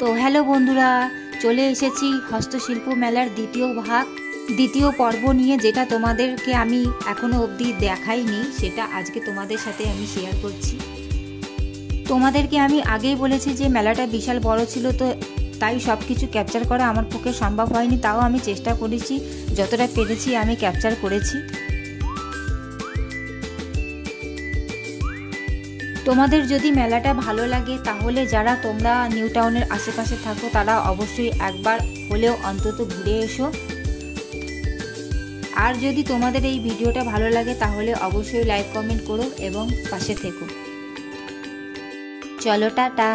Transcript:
তো হ্যালো বন্ধুরা, চলে এসেছি হস্তশিল্প মেলার দ্বিতীয় পর্ব নিয়ে, যেটা তোমাদেরকে আমি এখনো অবধি দেখাইনি, সেটা আজকে তোমাদের সাথে আমি শেয়ার করছি। তোমাদেরকে আমি আগেই বলেছি যে মেলাটা বিশাল বড় ছিল, তো তাই সব কিছু ক্যাপচার করা আমার পক্ষে সম্ভব হয়নি। তাও আমি চেষ্টা করেছি, যতটা পেরেছি আমি ক্যাপচার করেছি। তোমাদের যদি মেলাটা ভালো লাগে, তাহলে যারা তোমরা নিউ টাউনের আশেপাশে থাকো তারা অবশ্যই একবার হলেও অন্তত ঘুরে এসো। আর যদি তোমাদের এই ভিডিওটা ভালো লাগে তাহলে অবশ্যই লাইক কমেন্ট করো এবং পাশে থেকো। চলো টাটা।